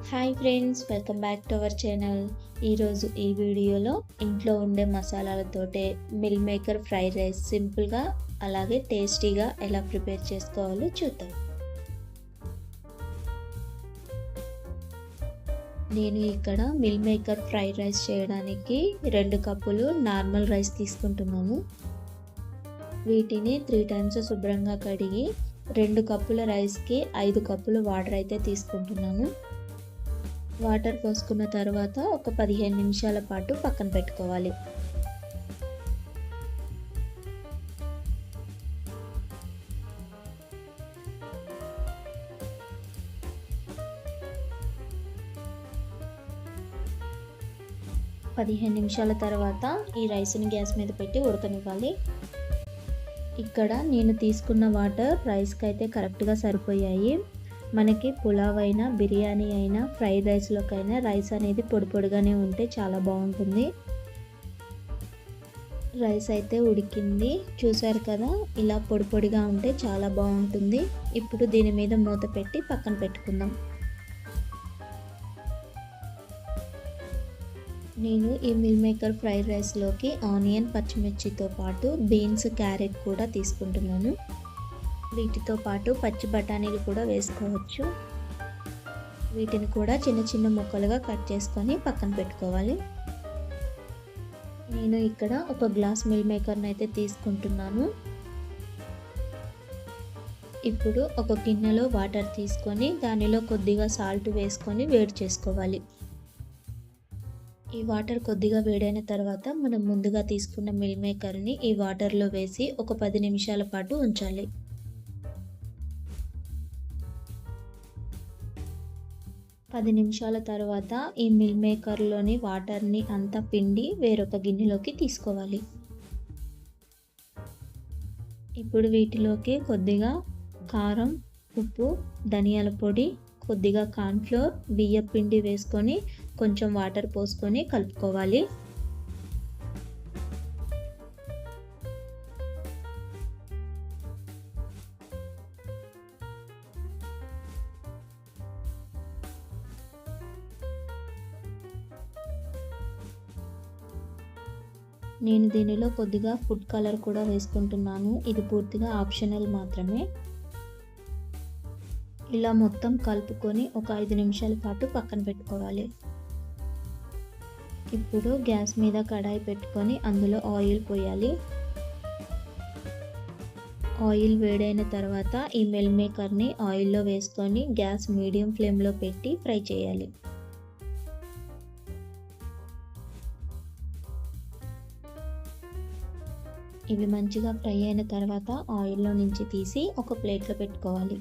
Hi friends, welcome back to our channel. ఈరోజు ఈ వీడియోలో ఇంట్లో ఉండే మసాలాలతోటే మిల్ మేకర్ ఫ్రైడ్ రైస్ సింపుల్గా అలాగే టేస్టీగా ఎలా ప్రిపేర్ చేసుకోవాలో చూద్దాం. నేను ఇక్కడ మిల్ మేకర్ ఫ్రైడ్ రైస్ చేయడానికి 2 కప్పులు నార్మల్ రైస్ తీసుకుంటున్నాను. వీటిని 3 టైమ్స్ శుభ్రంగా కడిగి 2 కప్పుల రైస్కి 5 కప్పులు వాటర్ అయితే తీసుకుంటున్నాను. వాటర్ పోసుకున్న తర్వాత ఒక 15 నిమిషాల పాటు పక్కన పెట్టుకోవాలి. నిమిషాల తర్వాత ఈ రైస్ని గ్యాస్ మీద పెట్టి ఉడకనివ్వాలి. ఇక్కడ నేను తీసుకున్న వాటర్ రైస్కి అయితే కరెక్ట్గా సరిపోయాయి. మనకి పులావ్ అయినా, బిర్యానీ అయినా, ఫ్రైడ్ రైస్లోకైనా రైస్ అనేది పొడి పొడిగానే ఉంటే చాలా బాగుంటుంది. రైస్ అయితే ఉడికింది, చూసారు కదా, ఇలా పొడి పొడిగా ఉంటే చాలా బాగుంటుంది. ఇప్పుడు దీని మీద మూత పెట్టి పక్కన పెట్టుకుందాం. నేను ఈ మిల్ మేకర్ ఫ్రైడ్ రైస్లోకి ఆనియన్, పచ్చిమిర్చితో పాటు బీన్స్, క్యారెట్ కూడా తీసుకుంటున్నాను. వీటితో పాటు పచ్చి బఠానీలు కూడా వేసుకోవచ్చు. వీటిని కూడా చిన్న చిన్న ముక్కలుగా కట్ చేసుకొని పక్కన పెట్టుకోవాలి. నేను ఇక్కడ ఒక గ్లాస్ మిల్ మేకర్ని అయితే తీసుకుంటున్నాను. ఇప్పుడు ఒక గిన్నెలో వాటర్ తీసుకొని దానిలో కొద్దిగా సాల్ట్ వేసుకొని వేడి చేసుకోవాలి. ఈ వాటర్ కొద్దిగా వేడైన తర్వాత మనం ముందుగా తీసుకున్న మిల్ మేకర్ని ఈ వాటర్లో వేసి ఒక 10 నిమిషాల పాటు ఉంచాలి. 10 నిమిషాల తర్వాత ఈ మిల్ మేకర్లోని వాటర్ని అంతా పిండి వేరొక గిన్నెలోకి తీసుకోవాలి. ఇప్పుడు వీటిలోకి కొద్దిగా కారం, ఉప్పు, ధనియాల పొడి, కొద్దిగా కార్న్ఫ్లోర్, బియ్యం పిండి వేసుకొని కొంచెం వాటర్ పోసుకొని కలుపుకోవాలి. నేను దీనిలో కొద్దిగా ఫుడ్ కలర్ కూడా వేసుకుంటున్నాను. ఇది పూర్తిగా ఆప్షనల్ మాత్రమే. ఇలా మొత్తం కలుపుకొని ఒక 5 నిమిషాల పాటు పక్కన పెట్టుకోవాలి. ఇప్పుడు గ్యాస్ మీద కడాయి పెట్టుకొని అందులో ఆయిల్ పోయాలి. ఆయిల్ వేడైన తర్వాత ఈ మిల్ మేకర్ని ఆయిల్లో వేసుకొని గ్యాస్ మీడియం ఫ్లేమ్లో పెట్టి ఫ్రై చేయాలి. ఇవి మంచిగా ఫ్రై అయిన తర్వాత ఆయిల్లో నుంచి తీసి ఒక ప్లేట్లో పెట్టుకోవాలి.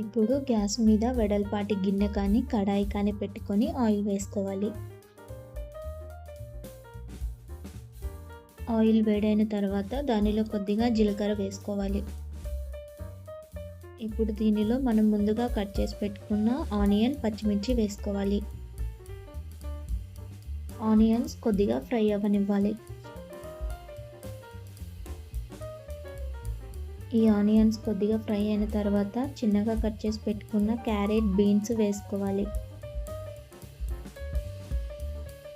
ఇప్పుడు గ్యాస్ మీద వెడల్పాటి గిన్నె కానీ కడాయి కానీ పెట్టుకొని ఆయిల్ వేసుకోవాలి. ఆయిల్ వేడైన తర్వాత దానిలో కొద్దిగా జీలకర్ర వేసుకోవాలి. ఇప్పుడు దీనిలో మనం ముందుగా కట్ చేసి పెట్టుకున్న ఆనియన్, పచ్చిమిర్చి వేసుకోవాలి. ఆనియన్స్ కొద్దిగా ఫ్రై అవ్వనివ్వాలి. ఈ ఆనియన్స్ కొద్దిగా ఫ్రై అయిన తర్వాత చిన్నగా కట్ చేసి పెట్టుకున్న క్యారెట్, బీన్స్ వేసుకోవాలి.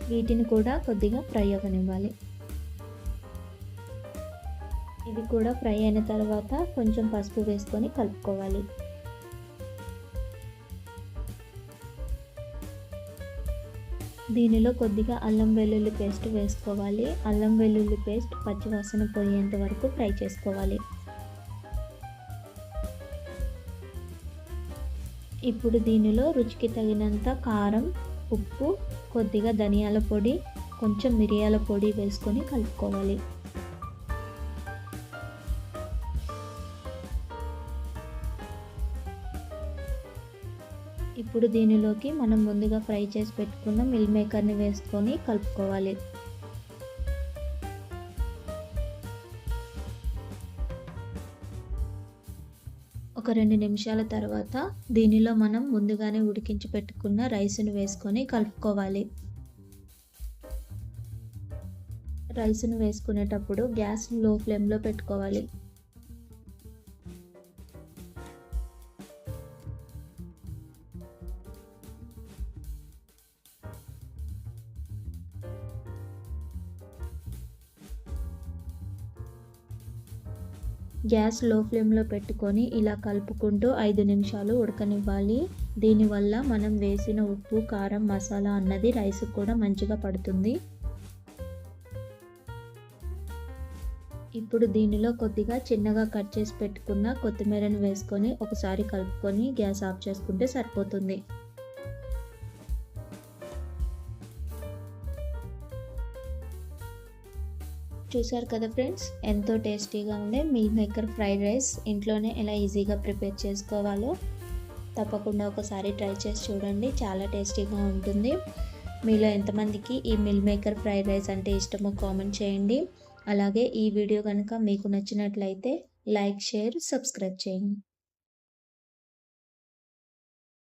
వీటిని కూడా కొద్దిగా ఫ్రై అవ్వనివ్వాలి. ఇవి కూడా ఫ్రై అయిన తర్వాత కొంచెం పసుపు వేసుకొని కలుపుకోవాలి. దీనిలో కొద్దిగా అల్లం వెల్లుల్లి పేస్ట్ వేసుకోవాలి. అల్లం వెల్లుల్లి పేస్ట్ పచ్చివాసన పోయేంత వరకు ఫ్రై చేసుకోవాలి. ఇప్పుడు దీనిలో రుచికి తగినంత కారం, ఉప్పు, కొద్దిగా ధనియాల పొడి, కొంచెం మిరియాల పొడి వేసుకొని కలుపుకోవాలి. ఇప్పుడు దీనిలోకి మనం ముందుగా ఫ్రై చేసి పెట్టుకున్న మిల్ మేకర్ని వేసుకొని కలుపుకోవాలి. ఒక 2 నిమిషాల తర్వాత దీనిలో మనం ముందుగానే ఉడికించి పెట్టుకున్న రైస్ను వేసుకొని కలుపుకోవాలి. రైస్ను వేసుకునేటప్పుడు గ్యాస్ లో ఫ్లేమ్లో పెట్టుకోవాలి. గ్యాస్ లో ఫ్లేమ్లో పెట్టుకొని ఇలా కలుపుకుంటూ 5 నిమిషాలు ఉడకనివ్వాలి. దీనివల్ల మనం వేసిన ఉప్పు, కారం, మసాలా అన్నది రైస్కి కూడా మంచిగా పడుతుంది. ఇప్పుడు దీనిలో కొద్దిగా చిన్నగా కట్ చేసి పెట్టుకున్న కొత్తిమీరను వేసుకొని ఒకసారి కలుపుకొని గ్యాస్ ఆఫ్ చేసుకుంటే సరిపోతుంది. చూసారు కదా ఫ్రెండ్స్, ఎంతో టేస్టీగా ఉండే మీల్ మేకర్ ఫ్రైడ్ రైస్ ఇంట్లోనే ఎలా ఈజీగా ప్రిపేర్ చేసుకోవాలో తప్పకుండా ఒకసారి ట్రై చేసి చూడండి. చాలా టేస్టీగా ఉంటుంది. మీలో ఎంతమందికి ఈ మీల్ మేకర్ ఫ్రైడ్ రైస్ అంటే ఇష్టమో కామెంట్ చేయండి. అలాగే ఈ వీడియో కనుక మీకు నచ్చినట్లయితే లైక్, షేర్, సబ్స్క్రైబ్ చేయండి.